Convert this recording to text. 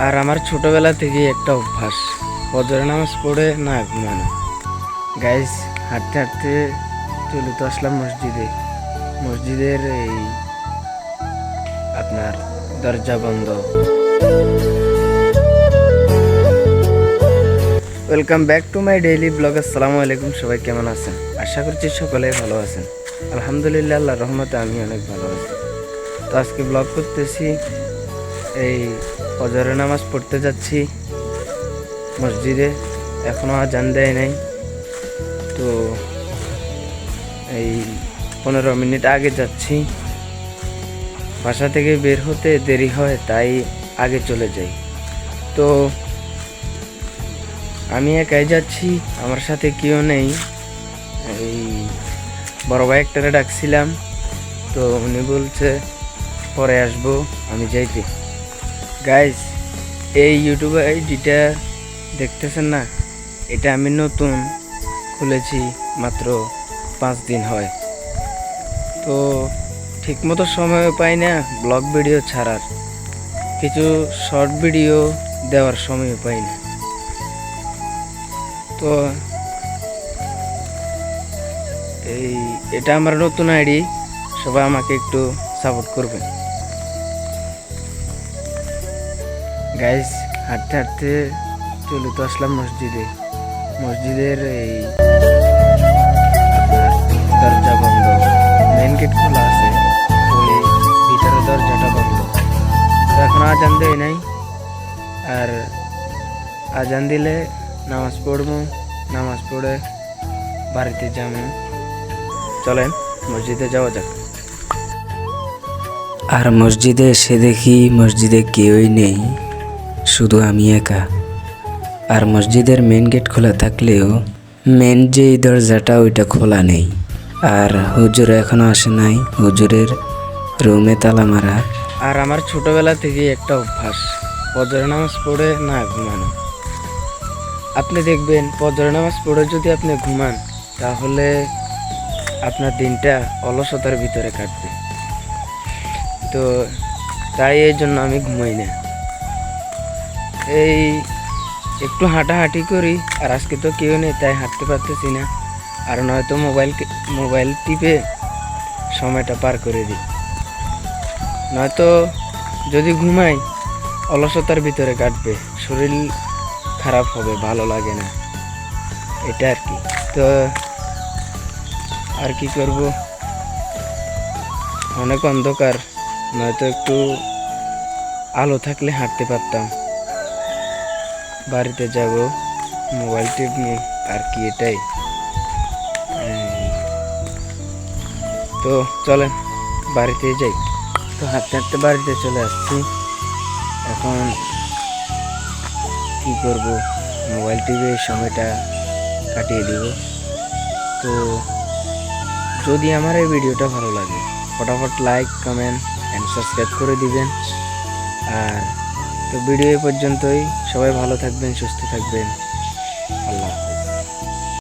আর আমার ছোটবেলা থেকেই একটা অভ্যাস, ফজরের নামাজ পড়ে না ঘুমানো। গাইস, হাঁটতে হাঁটতে চলে তো আসলাম মসজিদের এই আপনার দরজা বন্ধ। Welcome back to my daily blog. আসসালামু আলাইকুম, সবাই কেমন আছেন? আশা করছি সকলে ভালো আছেন। আলহামদুলিল্লাহ, আল্লাহর রহমতে আমি অনেক ভালো আছি। তো আজকে ব্লগ করতেছি, এই ফজরের নামাজ পড়তে যাচ্ছি মসজিদে। এখনও আজান দেয় নাই, তো এই 15 মিনিট আগে যাচ্ছি। বাসা থেকে বের হতে দেরি হয়, তাই আগে চলে যাই। তো আমি একাই যাচ্ছি, আমার সাথে কেউ নেই। এই বড় ভাই একটারে ডাকছিলাম, তো উনি বলছে পরে আসবো, আমি যাইতে। গাইস, এই ইউটিউব আইডিটা দেখতেছেন না, এটা আমি নতুন খুলেছি, মাত্র 5 দিন হয়। তো ঠিকমতো সময় পাই না ব্লগ ভিডিও ছাড়ার, কিছু শর্ট ভিডিও দেওয়ার সময় পাই না। তো এটা আমার নতুন আইডি, সবাই আমাকে একটু সাপোর্ট করবেন। গাইস, হাঁটতে হাঁটতে চলে তো আসলাম মসজিদের এই আপনার দরজা বন্ধ, মেন গেট খোলা আছে, ওই ভিতরে দরজাটা বন্ধ। তো এখন আজান দেয় নাই, আর আজান দিলে নামাজ পড়বো, নামাজ পড়ে বাড়িতে যাবো। চলেন মসজিদে যাওয়া যাক। আর মসজিদে এসে দেখি মসজিদে কেউই নেই, শুধু আমি একা। আর মসজিদের মেন গেট খোলা থাকলেও মেন যেই দরজাটা ওইটা খোলা নেই। আর হুজুর এখনো আসে নাই, হুজুরের রুমে তালা মারা। আর আমার ছোটবেলা থেকেই একটা অভ্যাস, ফজরের নামাজ পড়ে না ঘুমানো। আপনি দেখবেন, ফজরের নামাজ পড়ে যদি আপনি ঘুমান, তাহলে আপনার দিনটা অলসতার ভিতরে কাটবে। তো তাই এই জন্য আমি ঘুমাই না, এই একটু হাঁটাহাঁটি করি। আর আজকে তো কেউ নেই, তাই হাঁটতে পারতেছি না। আর নয়তো মোবাইল টিপে সময়টা পার করে দিই। নয়তো যদি ঘুমাই, অলসতার ভিতরে কাটবে, শরীর খারাপ হবে, ভালো লাগে না, এটা আর কি। তো আর কি করব, অনেক অন্ধকার, নয়তো একটু আলো থাকলে হাঁটতে পারতাম। বাড়িতে যাব, মোবাইল টিপনি, আর কি, এটাই। তো চলেন বাড়িতে যাই। তো হাঁটতে হাঁটতে বাড়িতে চলে আসছি। এখন কি করব, মোবাইল টিপে সময়টা কাটিয়ে দিব। তো যদি আমার এই ভিডিওটা ভালো লাগে, ফটাফট লাইক, কমেন্ট অ্যান্ড সাবস্ক্রাইব করে দিবেন। আর তো ভিডিও এ পর্যন্তই, সবাই ভালো থাকবেন, সুস্থ থাকবেন।